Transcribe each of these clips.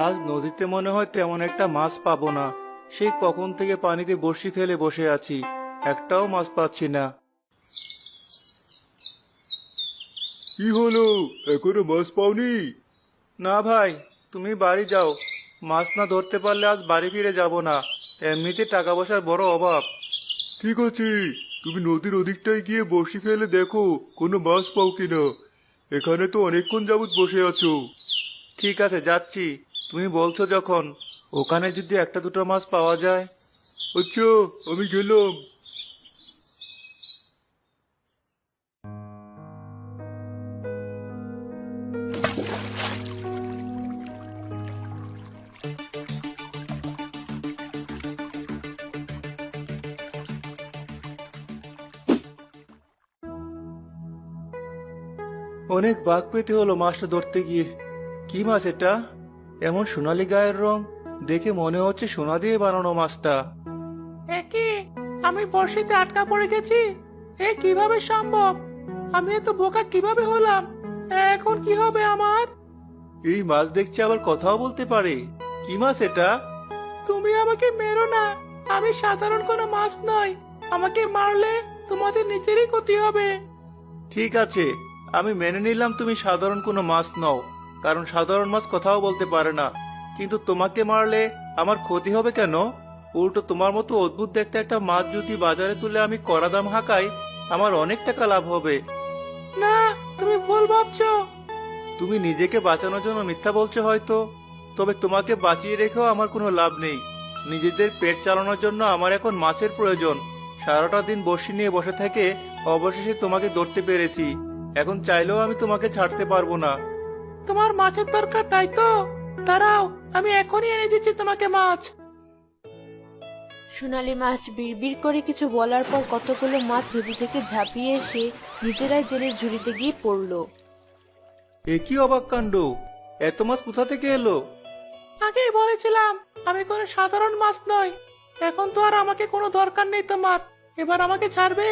আজ নদীতে মনে হয় তেমন একটা মাছ পাবো না। সেই কখন থেকে পানিতে বড়শি ফেলে বসে আছি, একটাও মাছ পাচ্ছি না। কি হলো, এখনো মাছ পাওনি? না ভাই, তুমি বাড়ি যাও। মাছ না ধরতে পারলে আজ বাড়ি ফিরে যাব না। এমনিতে টাকা পয়সার বড় অভাব। ঠিক আছে, তুমি নদীর ওদিকটায় গিয়ে বড়শি ফেলে দেখো কোনো মাছ পাও কিনা। এখানে তো অনেকক্ষণ যাবত বসে আছো। ঠিক আছে, যাচ্ছি। তুমি বলছো যখন, ওখানে যদি একটা দুটো মাছ পাওয়া যায়। আচ্ছা, আমি গেলাম। অনেক বাঘ পেতে হলো মাছটা ধরতে গিয়ে। কি মাছ এটা? এমন সোনালী গায়ের রং, দেখে মনে হচ্ছে সোনা দিয়ে বানানো মাছটা। একে আমি বড়শিতে আটকা পড়ে গেছি। এ কিভাবে সম্ভব? আমি এত বোকা কিভাবে হলাম? এখন কি হবে আমার? এই মাছ দেখছি আবার কথাও বলতে পারে। কি মাছ এটা? তুমি আমাকে মেরো না। আমি সাধারণ কোনো মাছ নই। আমাকে মারলে তোমাদের নিজেরই ক্ষতি হবে। ঠিক আছে, আমি মেনে নিলাম তুমি সাধারণ কোনো মাছ নও, কারণ সাধারণ মাছ কথাও বলতে পারে না। কিন্তু তোমাকে মারলে আমার ক্ষতি হবে কেন? উল্টো তোমার মতো অদ্ভুত দেখতে একটা মাছ যদি বাজারে তুলে আমি কড়া দাম হাঁকাই, আমার অনেক টাকা লাভ হবে। না, তুমি ভুল ভাবছো। তুমি নিজেকে বাঁচানোর জন্য মিথ্যা বলছো হয়তো, তবে তোমাকে বাঁচিয়ে রেখেও আমার কোনো লাভ নেই। নিজেদের পেট চালানোর জন্য আমার এখন মাছের প্রয়োজন। সারাটা দিন বড়শি নিয়ে বসে থেকে অবশেষে তোমাকে ধরতে পেরেছি। এখন চাইলেও আমি তোমাকে ছাড়তে পারবো না। তোমার মাছের দরকার, তাই তো? দাঁড়াও, আমি এখনই এনে দিচ্ছি তোমাকে মাছ। সোনালী মাছ বিড়বিড় করে কিছু বলার পর কতগুলো মাছ নদী থেকে ঝাঁপিয়ে এসে নিজেরাই জেলের ঝুড়িতে গিয়ে পড়লো। এ কি অবাক কাণ্ড! এত মাছ কোথা থেকে এলো? আগেই বলেছিলাম আমি কোনো সাধারণ মাছ নই। এখন তো আর আমাকে কোনো দরকার নেই তোমার। এবার আমাকে ছাড়বে?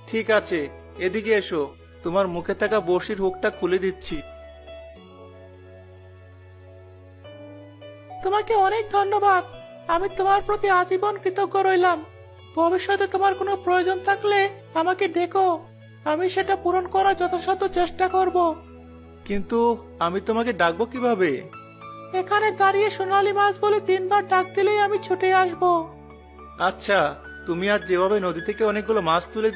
ঠিক আছে, এদিকে এসো। তোমার মুখে থাকা বড়শির হুকটা খুলে দিচ্ছি। তোমাকে অনেক ধন্যবাদ। আমি তোমার প্রতি আজীবন কৃতজ্ঞ রইলাম। ভবিষ্যতে তোমার কোনো প্রয়োজন থাকলে আমাকে ডেকো। আমি সেটা পূরণ করার যথাসাধ্য চেষ্টা করব। কিন্তু আমি তোমাকে ডাকবো কিভাবে? এখানে দাঁড়িয়ে সোনালী মাছ বলে 3 বার ডাক দিলেই আমি ছুটে আসব। আচ্ছা, তুমি আজ যেভাবে নদী থেকে অনেকগুলো মাছ তুলে